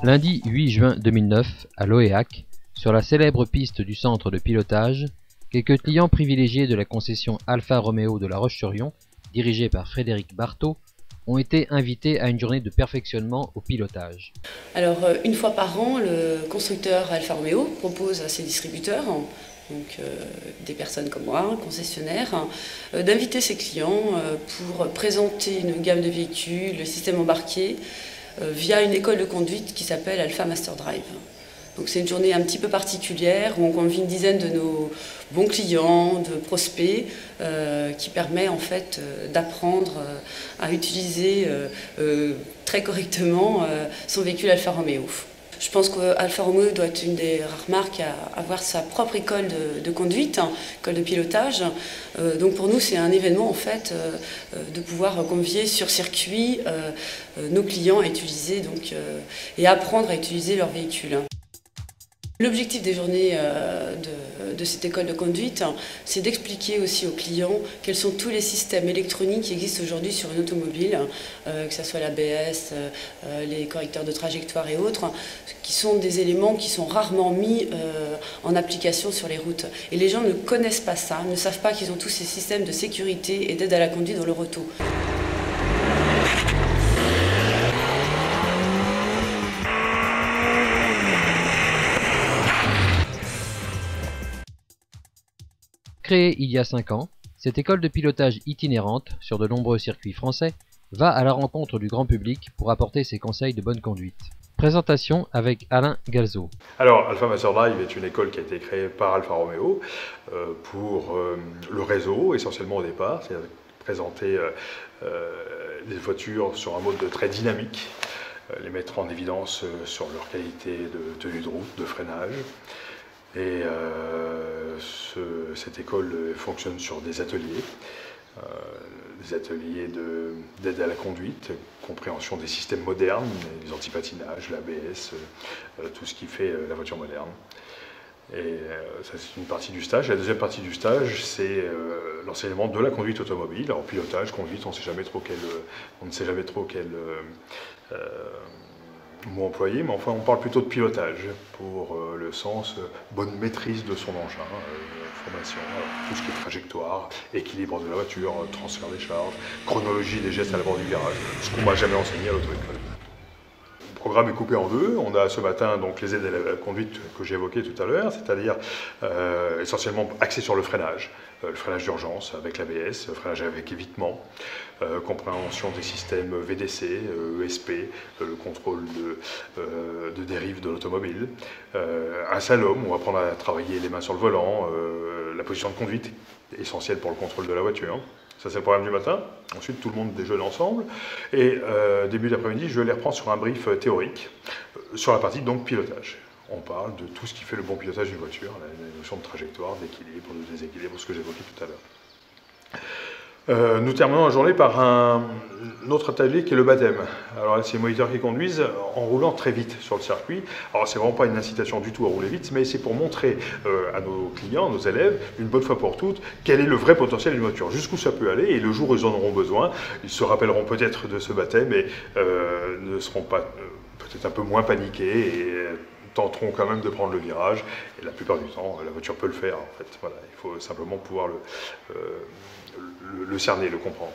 Lundi 8 juin 2009, à Loéac, sur la célèbre piste du centre de pilotage, quelques clients privilégiés de la concession Alfa Romeo de La Roche-sur-Yon, dirigée par Frédéric Barthaud, ont été invités à une journée de perfectionnement au pilotage. Alors, une fois par an, le constructeur Alfa Romeo propose à ses distributeurs, donc des personnes comme moi, concessionnaires, d'inviter ses clients pour présenter une gamme de véhicules, le système embarqué, via une école de conduite qui s'appelle Alfa Master Drive. Donc c'est une journée un petit peu particulière où on convie une dizaine de nos bons clients, de prospects, qui permet en fait d'apprendre à utiliser très correctement son véhicule Alfa Romeo. Je pense qu'Alfa Romeo doit être une des rares marques à avoir sa propre école de conduite, école de pilotage. Donc pour nous, c'est un événement en fait de pouvoir convier sur circuit nos clients à utiliser et apprendre à utiliser leur véhicule. L'objectif des journées de cette école de conduite, c'est d'expliquer aussi aux clients quels sont tous les systèmes électroniques qui existent aujourd'hui sur une automobile, que ce soit l'ABS, les correcteurs de trajectoire et autres, qui sont des éléments qui sont rarement mis en application sur les routes. Et les gens ne connaissent pas ça, ne savent pas qu'ils ont tous ces systèmes de sécurité et d'aide à la conduite dans leur auto. Créée il y a 5 ans, cette école de pilotage itinérante sur de nombreux circuits français va à la rencontre du grand public pour apporter ses conseils de bonne conduite. Présentation avec Alain Galzo. Alors, Alfa Master Drive est une école qui a été créée par Alfa Romeo pour le réseau, essentiellement au départ, c'est-à-dire présenter les voitures sur un mode très dynamique, les mettre en évidence sur leur qualité de tenue de route, de freinage. Et cette école fonctionne sur des ateliers d'aide à la conduite, compréhension des systèmes modernes, les antipatinages, l'ABS, tout ce qui fait la voiture moderne. Et ça, c'est une partie du stage. La deuxième partie du stage, c'est l'enseignement de la conduite automobile. Alors pilotage, conduite, on ne sait jamais trop quel mot employé, mais enfin on parle plutôt de pilotage pour le sens bonne maîtrise de son engin, formation, tout ce qui est trajectoire, équilibre de la voiture, transfert des charges, chronologie des gestes à l'avant du virage, ce qu'on m'a jamais enseigné à l'auto-école. Le programme est coupé en deux. On a ce matin donc les aides à la conduite que j'ai évoquées tout à l'heure, c'est-à-dire essentiellement axé sur le freinage d'urgence avec l'ABS, le freinage avec évitement, compréhension des systèmes VDC, ESP, le contrôle de dérive de l'automobile, un slalom, on va apprendre à travailler les mains sur le volant, la position de conduite essentielle pour le contrôle de la voiture. Ça, c'est le programme du matin. Ensuite, tout le monde déjeune ensemble. Et début d'après-midi, je les reprends sur un brief théorique sur la partie donc pilotage. On parle de tout ce qui fait le bon pilotage d'une voiture, la notion de trajectoire, d'équilibre, de déséquilibre, ce que j'évoquais tout à l'heure. Nous terminons la journée par un autre atelier qui est le baptême. Alors là, c'est les moniteurs qui conduisent en roulant très vite sur le circuit. Alors c'est vraiment pas une incitation du tout à rouler vite, mais c'est pour montrer à nos clients, à nos élèves, une bonne fois pour toutes, quel est le vrai potentiel d'une voiture, jusqu'où ça peut aller, et le jour où ils en auront besoin, ils se rappelleront peut-être de ce baptême et ne seront pas peut-être un peu moins paniqués et tenteront quand même de prendre le virage. Et la plupart du temps, la voiture peut le faire en fait. Voilà, il faut simplement pouvoir le cerner, le comprendre.